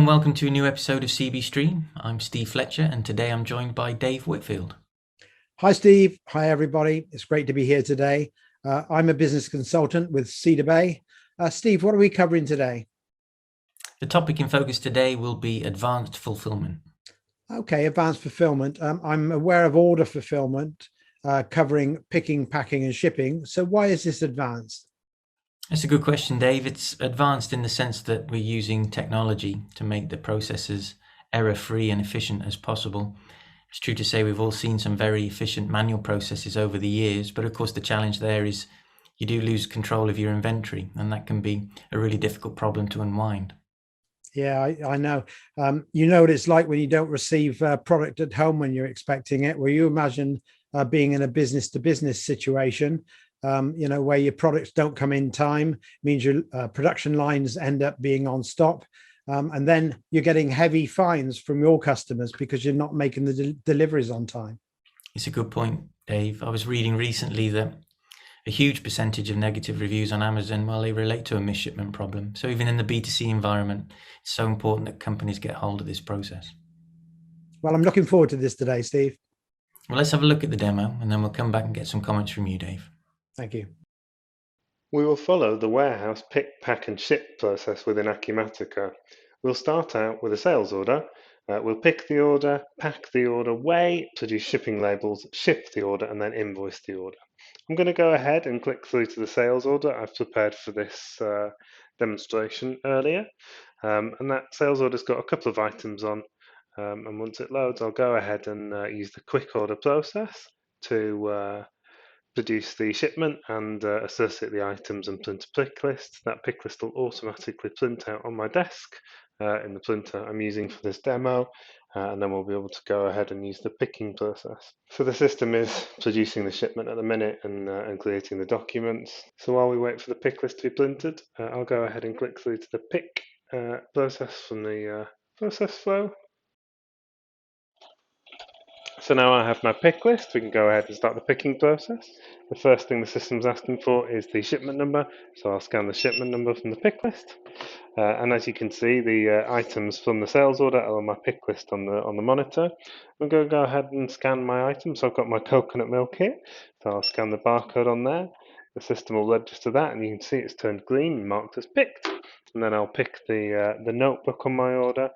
and welcome to a new episode of CB Stream. I'm Steve Fletcher, and today I'm joined by Dave Whitfield. Hi, Steve. Hi, everybody. It's great to be here today. I'm a business consultant with Cedar Bay. Steve, what are we covering today? The topic in focus today will be advanced fulfillment. Okay, advanced fulfillment. I'm aware of order fulfillment, covering picking, packing, and shipping. So why is this advanced? That's a good question, Dave. It's advanced in the sense that we're using technology to make the processes error-free and efficient as possible. It's true to say we've all seen some very efficient manual processes over the years, but of course the challenge there is you do lose control of your inventory, and that can be a really difficult problem to unwind. Yeah, I know. You know what it's like when you don't receive product at home when you're expecting it. Well, you imagine being in a business-to-business situation, where your products don't come in time, means your production lines end up being on stop. And then you're getting heavy fines from your customers because you're not making the deliveries on time. It's a good point, Dave. I was reading recently that a huge percentage of negative reviews on Amazon, well, they relate to a misshipment problem. So even in the B2C environment, it's so important that companies get hold of this process. Well, I'm looking forward to this today, Steve. Well, let's have a look at the demo, and then we'll come back and get some comments from you, Dave. Thank you. We will follow the warehouse pick, pack and ship process within Acumatica. We'll start out with a sales order. We'll pick the order, pack the order, weigh, produce shipping labels, ship the order, and then invoice the order. I'm going to go ahead and click through to the sales order I've prepared for this demonstration earlier. And that sales order's got a couple of items on. And once it loads, I'll go ahead and use the quick order process to produce the shipment and associate the items and print a pick list. That pick list will automatically print out on my desk in the printer I'm using for this demo, and then we'll be able to go ahead and use the picking process. So the system is producing the shipment at the minute and creating the documents. So while we wait for the pick list to be printed, I'll go ahead and click through to the pick process from the process flow. So now I have my pick list, we can go ahead and start the picking process. The first thing the system's asking for is the shipment number, so I'll scan the shipment number from the pick list. And as you can see, the items from the sales order are on my pick list on the monitor. I'm going to go ahead and scan my items. So I've got my coconut milk here, so I'll scan the barcode on there. The system will register that, and you can see it's turned green, marked as picked. And then I'll pick the notebook on my order,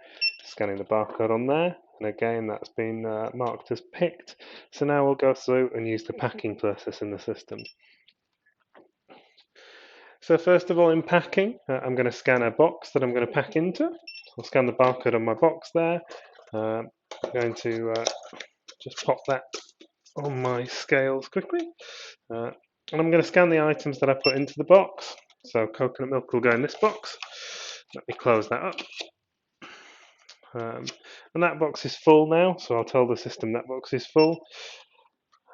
scanning the barcode on there. And again, that's been marked as picked. So now we'll go through and use the packing process in the system. So first of all, in packing, I'm going to scan a box that I'm going to pack into. I'll scan the barcode on my box there. I'm going to just pop that on my scales quickly. And I'm going to scan the items that I put into the box. So coconut milk will go in this box. Let me close that up. And that box is full now, so I'll tell the system that box is full.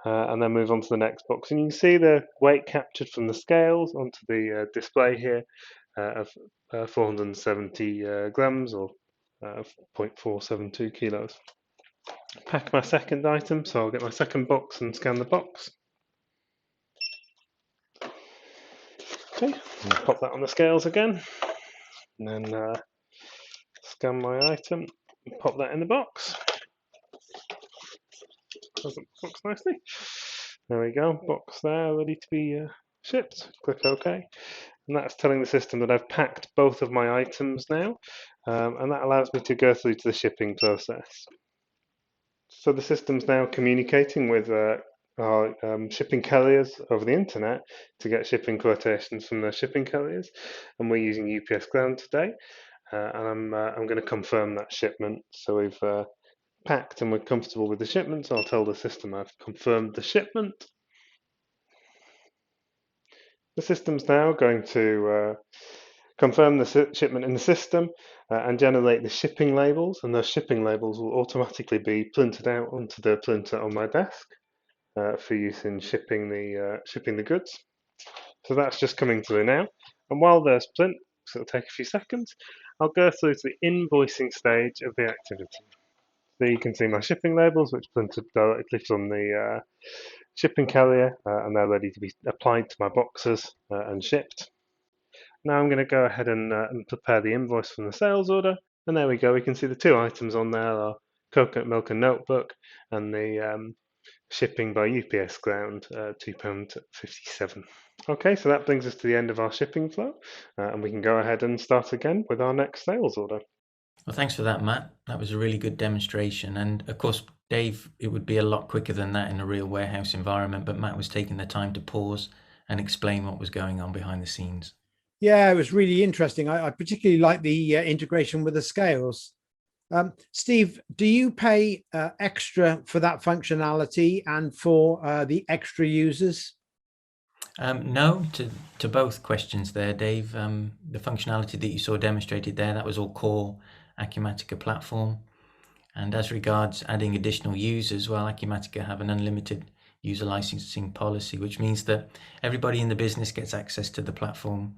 And then move on to the next box. And you can see the weight captured from the scales onto the display here of 470 grams or 0.472 kilos. Pack my second item, so I'll get my second box and scan the box. Okay, pop that on the scales again. And then scan my item and pop that in the box. Doesn't box nicely. There we go, box there, ready to be shipped. Click OK. And that's telling the system that I've packed both of my items now, and that allows me to go through to the shipping process. So the system's now communicating with our shipping carriers over the internet to get shipping quotations from their shipping carriers, and we're using UPS Ground today. And I'm going to confirm that shipment. So we've packed and we're comfortable with the shipment, so I'll tell the system I've confirmed the shipment. The system's now going to confirm the shipment in the system and generate the shipping labels, and those shipping labels will automatically be printed out onto the printer on my desk for use in shipping the goods. So that's just coming through now, and while there's print, so it'll take a few seconds, I'll go through to the invoicing stage of the activity. So you can see my shipping labels, which printed directly from the shipping carrier, and they're ready to be applied to my boxes and shipped. Now I'm going to go ahead and prepare the invoice from the sales order. And there we go. We can see the two items on there are coconut milk and notebook, and the shipping by UPS ground, £2.57. Okay, so that brings us to the end of our shipping flow, and we can go ahead and start again with our next sales order. Well, thanks for that, Matt. That was a really good demonstration. And of course, Dave, it would be a lot quicker than that in a real warehouse environment, but Matt was taking the time to pause and explain what was going on behind the scenes. Yeah, it was really interesting. I particularly like the integration with the scales. Steve, do you pay extra for that functionality and for the extra users? No, to both questions there, Dave. The functionality that you saw demonstrated there, that was all core Acumatica platform. And as regards adding additional users, well, Acumatica have an unlimited user licensing policy, which means that everybody in the business gets access to the platform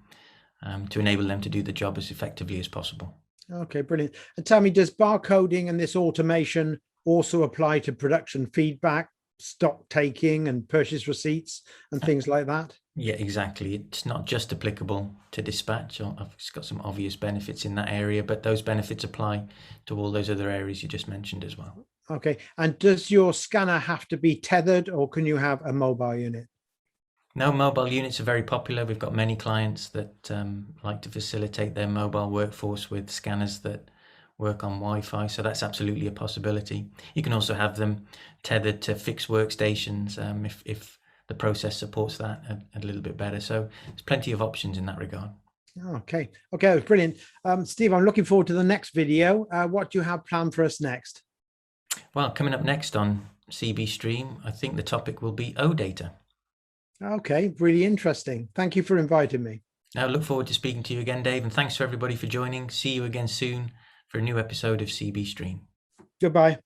to enable them to do the job as effectively as possible. Okay, brilliant. And tell me, does barcoding and this automation also apply to production feedback, stock taking and purchase receipts and things like that? Yeah, exactly. It's not just applicable to dispatch. It's got some obvious benefits in that area, but those benefits apply to all those other areas you just mentioned as well. Okay. And does your scanner have to be tethered, or can you have a mobile unit? No, mobile units are very popular. We've got many clients that like to facilitate their mobile workforce with scanners that work on Wi-Fi, so that's absolutely a possibility. You can also have them tethered to fixed workstations if the process supports that a little bit better. So there's plenty of options in that regard. Okay, that was brilliant. Steve, I'm looking forward to the next video. What do you have planned for us next? Well, coming up next on CB Stream, I think the topic will be OData. Okay, really interesting. Thank you for inviting me. Now, look forward to speaking to you again, Dave, and thanks to everybody for joining. See you again soon for a new episode of CB Stream. Goodbye.